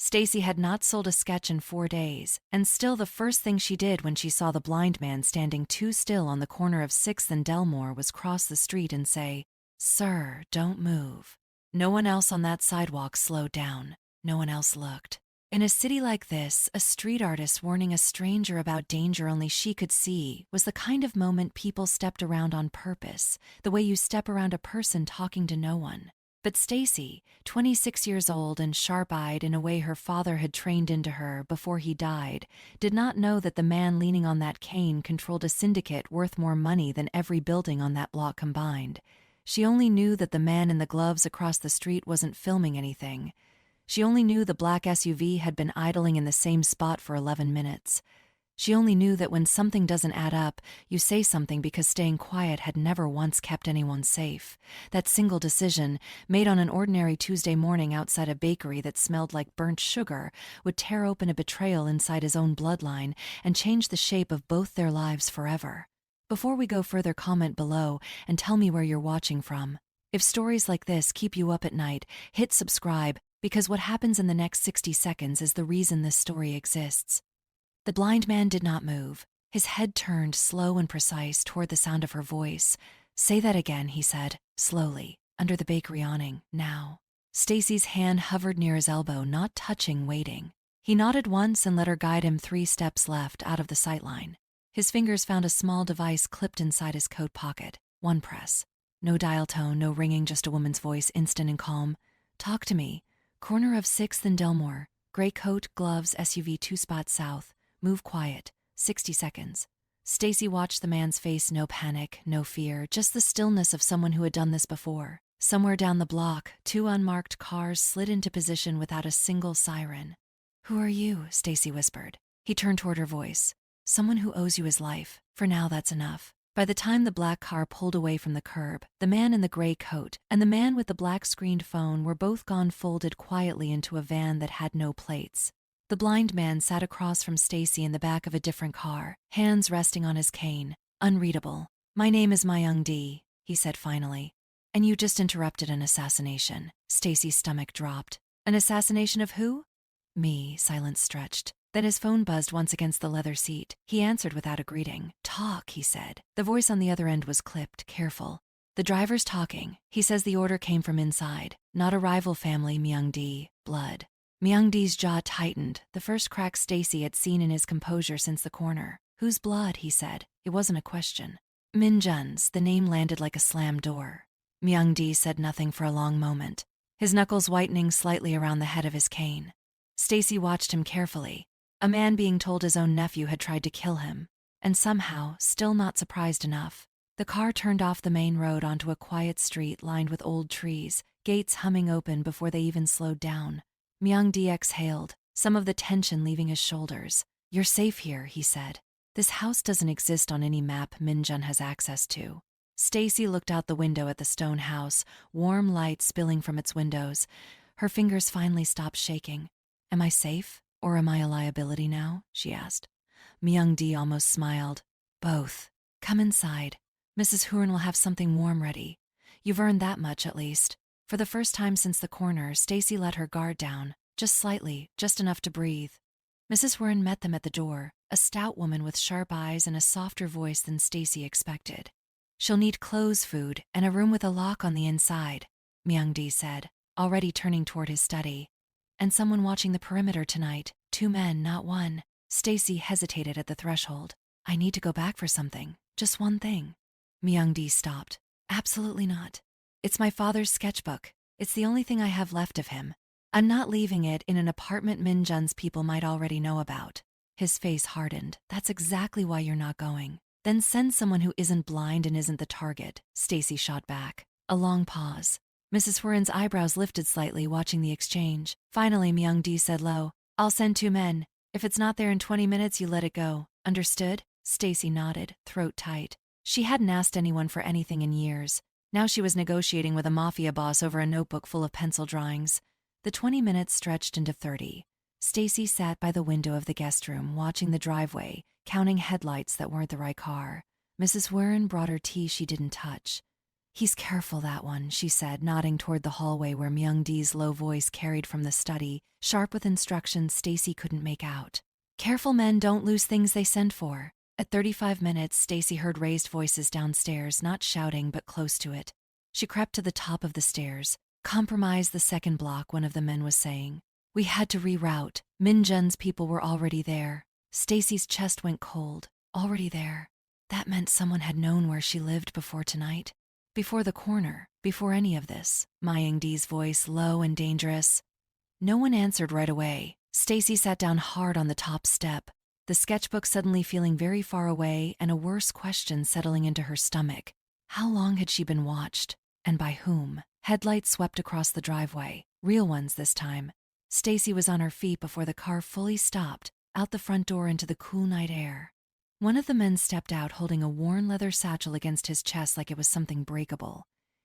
Stacy had not sold a sketch in 4 days, and still the first thing she did when she saw the blind man standing too still on the corner of 6th and Delmore was cross the street and say, "Sir, don't move." No one else on that sidewalk slowed down. No one else looked. In a city like this, a street artist warning a stranger about danger only she could see was the kind of moment people stepped around on purpose, the way you step around a person talking to no one. But Stacy, 26 years old and sharp-eyed in a way her father had trained into her before he died, did not know that the man leaning on that cane controlled a syndicate worth more money than every building on that block combined. She only knew that the man in the gloves across the street wasn't filming anything. She only knew the black SUV had been idling in the same spot for 11 minutes. She only knew that when something doesn't add up, you say something because staying quiet had never once kept anyone safe. That single decision, made on an ordinary Tuesday morning outside a bakery that smelled like burnt sugar, would tear open a betrayal inside his own bloodline and change the shape of both their lives forever. Before we go further, comment below and tell me where you're watching from. If stories like this keep you up at night, hit subscribe, because what happens in the next 60 seconds is the reason this story exists. The blind man did not move. His head turned slow and precise toward the sound of her voice. "Say that again," he said, slowly, under the bakery awning, "now." Stacy's hand hovered near his elbow, not touching, waiting. He nodded once and let her guide him 3 steps left out of the sightline. His fingers found a small device clipped inside his coat pocket. One press. No dial tone, no ringing, just a woman's voice, instant and calm. "Talk to me. Corner of 6th and Delmore. Gray coat, gloves, SUV 2 spots south. Move quiet. 60 seconds. Stacy watched the man's face, no panic, no fear, just the stillness of someone who had done this before. Somewhere down the block, 2 unmarked cars slid into position without a single siren. "Who are you?" Stacy whispered. He turned toward her voice. "Someone who owes you his life. For now, that's enough." By the time the black car pulled away from the curb, the man in the gray coat and the man with the black screened phone were both gone, folded quietly into a van that had no plates. The blind man sat across from Stacy in the back of a different car, hands resting on his cane, unreadable. "My name is Myung-dae," he said finally. "And you just interrupted an assassination." Stacy's stomach dropped. "An assassination of who?" "Me." Silence stretched. Then his phone buzzed once against the leather seat. He answered without a greeting. "Talk," he said. The voice on the other end was clipped, careful. "The driver's talking. He says the order came from inside. Not a rival family, Myung-dae. Blood." Myung-dae's jaw tightened, the first crack Stacy had seen in his composure since the corner. "Whose blood?" he said. It wasn't a question. "Min-jun's." The name landed like a slammed door. Myung-dae said nothing for a long moment, his knuckles whitening slightly around the head of his cane. Stacy watched him carefully. A man being told his own nephew had tried to kill him. And somehow, still not surprised enough, the car turned off the main road onto a quiet street lined with old trees, gates humming open before they even slowed down. Myung-dae exhaled, some of the tension leaving his shoulders. "You're safe here," he said. "This house doesn't exist on any map Min-jun has access to." Stacy looked out the window at the stone house, warm light spilling from its windows. Her fingers finally stopped shaking. "Am I safe? Or am I a liability now?" she asked. Myung-dae almost smiled. "Both. Come inside. Mrs. Huron will have something warm ready. You've earned that much at least." For the first time since the corner, Stacy let her guard down, just slightly, just enough to breathe. Mrs. Huron met them at the door, a stout woman with sharp eyes and a softer voice than Stacy expected. "She'll need clothes, food, and a room with a lock on the inside," Myung-dae said, already turning toward his study. "And someone watching the perimeter tonight. 2 men, not 1. Stacy hesitated at the threshold. "I need to go back for something. Just one thing." Myung-dae stopped. "Absolutely not. It's my father's sketchbook. It's the only thing I have left of him. I'm not leaving it in an apartment Min-jun's people might already know about." His face hardened. "That's exactly why you're not going." "Then send someone who isn't blind and isn't the target," Stacy shot back. A long pause. Mrs. Huron's eyebrows lifted slightly, watching the exchange. Finally, Myung-dae said low, "I'll send 2 men. If it's not there in 20 minutes, you let it go. Understood?" Stacy nodded, throat tight. She hadn't asked anyone for anything in years. Now she was negotiating with a Mafia boss over a notebook full of pencil drawings. The 20 minutes stretched into 30. Stacy sat by the window of the guest room, watching the driveway, counting headlights that weren't the right car. Mrs. Huron brought her tea she didn't touch. He's careful, that one, she said, nodding toward the hallway where Myung-dae's low voice carried from the study, sharp with instructions Stacy couldn't make out. Careful men don't lose things they send for. At 35 minutes, Stacy heard raised voices downstairs, not shouting but close to it. She crept to the top of the stairs. Compromise the second block, one of the men was saying. We had to reroute. Min-jun's people were already there. Stacy's chest went cold. Already there. That meant someone had known where she lived before tonight. Before the corner, before any of this. Myung-dae's voice, low and dangerous. No one answered right away. Stacy sat down hard on the top step, the sketchbook suddenly feeling very far away and a worse question settling into her stomach. How long had she been watched? And by whom? Headlights swept across the driveway, real ones this time. Stacy was on her feet before the car fully stopped, out the front door into the cool night air. One of the men stepped out holding a worn leather satchel against his chest like it was something breakable.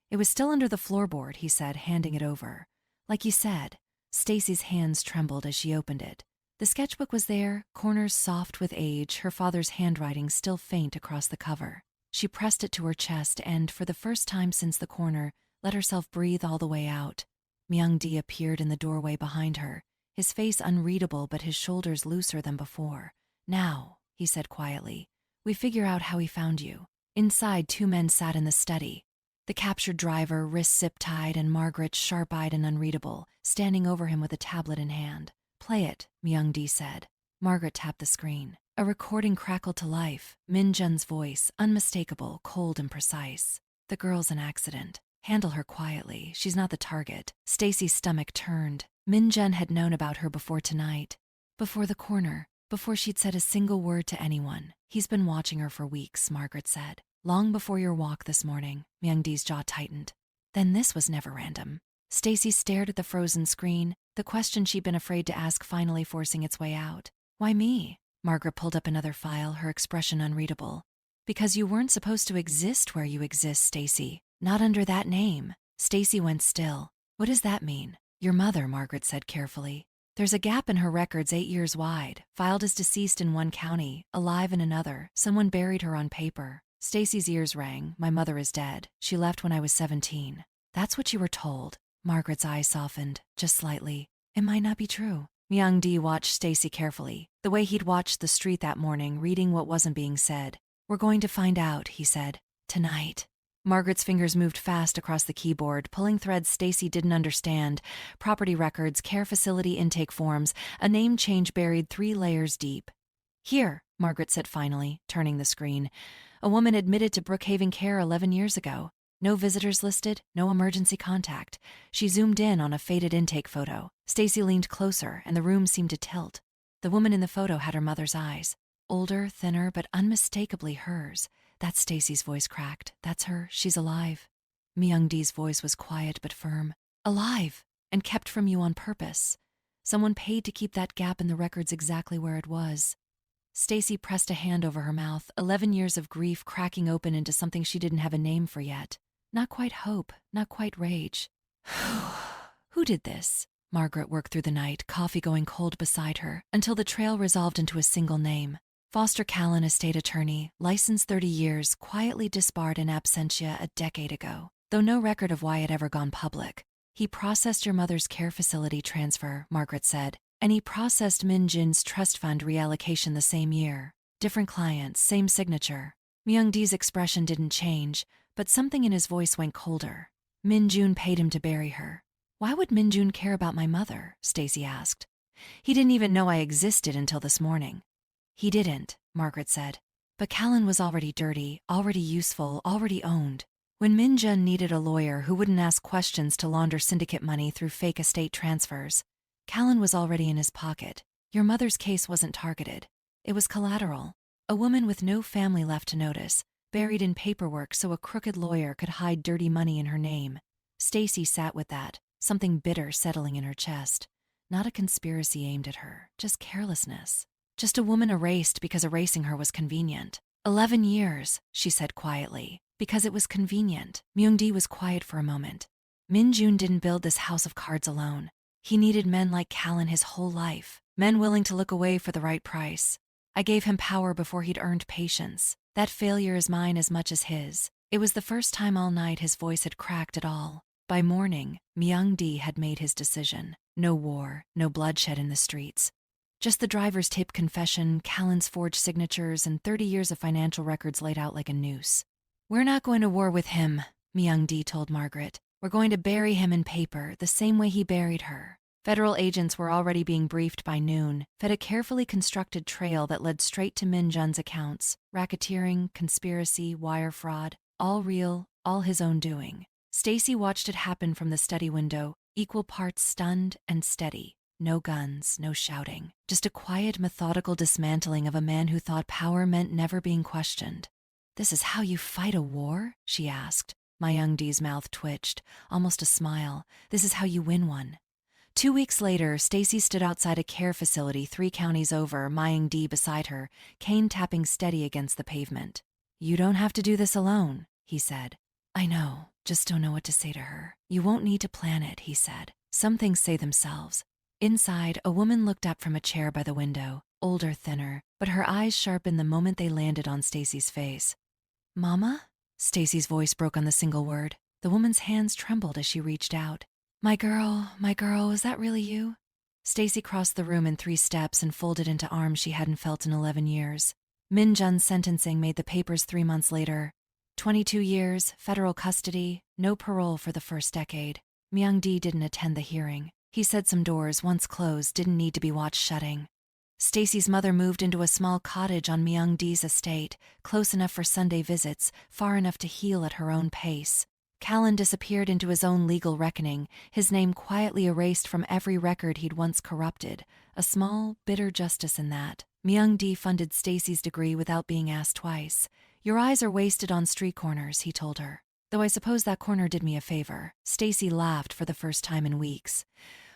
It was still under the floorboard, he said, handing it over. Like you said. Stacy's hands trembled as she opened it. The sketchbook was there, corners soft with age, her father's handwriting still faint across the cover. She pressed it to her chest and, for the first time since the corner, let herself breathe all the way out. Myung-dae appeared in the doorway behind her, his face unreadable but his shoulders looser than before. Now, he said quietly, we figure out how he found you. Inside, 2 men sat in the study. The captured driver, wrists zip-tied, and Margaret, sharp-eyed and unreadable, standing over him with a tablet in hand. Play it, Myung-dae said. Margaret tapped the screen. A recording crackled to life, Min-jun's voice, unmistakable, cold and precise. The girl's an accident. Handle her quietly, she's not the target. Stacy's stomach turned. Min-jun had known about her before tonight. Before the corner, before she'd said a single word to anyone. He's been watching her for weeks, Margaret said. Long before your walk this morning. Myung-dae's jaw tightened. Then this was never random. Stacy stared at the frozen screen, the question she'd been afraid to ask finally forcing its way out. Why me? Margaret pulled up another file, her expression unreadable. Because you weren't supposed to exist where you exist, Stacy. Not under that name. Stacy went still. What does that mean? Your mother, Margaret said carefully. There's a gap in her records 8 years wide, filed as deceased in one county, alive in another. Someone buried her on paper. Stacy's ears rang. My mother is dead. She left when I was 17. That's what you were told. Margaret's eyes softened, just slightly. It might not be true. Myung-dae watched Stacy carefully, the way he'd watched the street that morning, reading what wasn't being said. We're going to find out, he said. Tonight. Margaret's fingers moved fast across the keyboard, pulling threads Stacy didn't understand. Property records, care facility intake forms, a name change buried 3 layers deep. Here, Margaret said finally, turning the screen. A woman admitted to Brookhaven Care 11 years ago. No visitors listed, no emergency contact. She zoomed in on a faded intake photo. Stacy leaned closer, and the room seemed to tilt. The woman in the photo had her mother's eyes. Older, thinner, but unmistakably hers. That's Stacy's voice cracked. That's her. She's alive. Myung-dae's voice was quiet but firm. Alive, and kept from you on purpose. Someone paid to keep that gap in the records exactly where it was. Stacy pressed a hand over her mouth, 11 years of grief cracking open into something she didn't have a name for yet. Not quite hope, not quite rage. Who did this? Margaret worked through the night, coffee going cold beside her, until the trail resolved into a single name. Foster Callan, estate attorney, licensed 30 years, quietly disbarred in absentia a decade ago, though no record of why it ever gone public. He processed your mother's care facility transfer, Margaret said, and he processed Min-jun's trust fund reallocation the same year. Different clients, same signature. Myung-dae's expression didn't change, but something in his voice went colder. Min-jun paid him to bury her. Why would Min-jun care about my mother? Stacy asked. He didn't even know I existed until this morning. He didn't, Margaret said. But Callan was already dirty, already useful, already owned. When Min-jun needed a lawyer who wouldn't ask questions to launder syndicate money through fake estate transfers, Callan was already in his pocket. Your mother's case wasn't targeted. It was collateral. A woman with no family left to notice, buried in paperwork so a crooked lawyer could hide dirty money in her name. Stacy sat with that, something bitter settling in her chest. Not a conspiracy aimed at her, just carelessness. Just a woman erased because erasing her was convenient. 11 years, she said quietly, because it was convenient. Myung-dae was quiet for a moment. Min-jun didn't build this house of cards alone. He needed men like Callan his whole life, men willing to look away for the right price. I gave him power before he'd earned patience. That failure is mine as much as his. It was the first time all night his voice had cracked at all. By morning, Myung-dae had made his decision. No war, no bloodshed in the streets. Just the driver's taped confession, Callan's forged signatures, and 30 years of financial records laid out like a noose. "We're not going to war with him," Myung-dae told Margaret. "We're going to bury him in paper, the same way he buried her." Federal agents were already being briefed by noon, fed a carefully constructed trail that led straight to Min Jun's accounts. Racketeering, conspiracy, wire fraud, all real, all his own doing. Stacy watched it happen from the study window, equal parts stunned and steady. No guns, no shouting. Just a quiet, methodical dismantling of a man who thought power meant never being questioned. "This is how you fight a war?" she asked. Myung-dae's mouth twitched, almost a smile. "This is how you win one." 2 weeks later, Stacy stood outside a care facility 3 counties over, Myung-dae beside her, cane tapping steady against the pavement. "You don't have to do this alone," he said. "I know, just don't know what to say to her." "You won't need to plan it," he said. "Some things say themselves." Inside, a woman looked up from a chair by the window, older, thinner, but her eyes sharpened the moment they landed on Stacy's face. "Mama?" Stacy's voice broke on the single word. The woman's hands trembled as she reached out. My girl, is that really you?" Stacy crossed the room in 3 steps and folded into arms she hadn't felt in 11 years. Min Jun's sentencing made the papers 3 months later. 22 years, federal custody, no parole for the first decade. Myung-dae didn't attend the hearing. He said some doors, once closed, didn't need to be watched shutting. Stacy's mother moved into a small cottage on Myung-dae's estate, close enough for Sunday visits, far enough to heal at her own pace. Callan disappeared into his own legal reckoning, his name quietly erased from every record he'd once corrupted. A small, bitter justice in that. Myung-dae funded Stacy's degree without being asked twice. "Your eyes are wasted on street corners," he told her. "Though I suppose that corner did me a favor." Stacy laughed for the first time in weeks.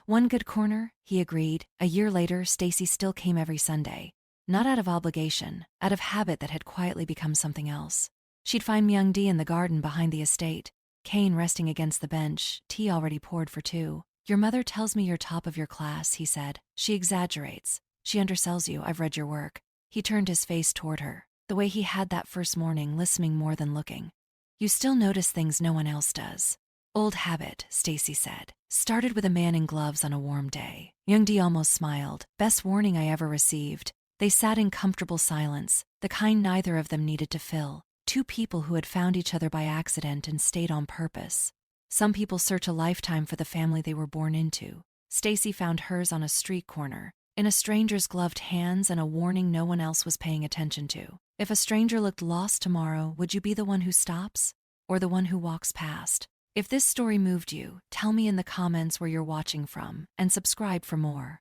"One good corner," he agreed. A year later, Stacy still came every Sunday. Not out of obligation, out of habit that had quietly become something else. She'd find Myung-dae in the garden behind the estate, cane resting against the bench, tea already poured for 2. "Your mother tells me you're top of your class," he said. "She exaggerates. She undersells you. I've read your work." He turned his face toward her, the way he had that first morning, listening more than looking. "You still notice things no one else does." "Old habit," Stacy said. "Started with a man in gloves on a warm day." Myung-dae almost smiled. "Best warning I ever received." They sat in comfortable silence, the kind neither of them needed to fill. 2 people who had found each other by accident and stayed on purpose. Some people search a lifetime for the family they were born into. Stacy found hers on a street corner, in a stranger's gloved hands and a warning no one else was paying attention to. If a stranger looked lost tomorrow, would you be the one who stops? Or the one who walks past? If this story moved you, tell me in the comments where you're watching from, and subscribe for more.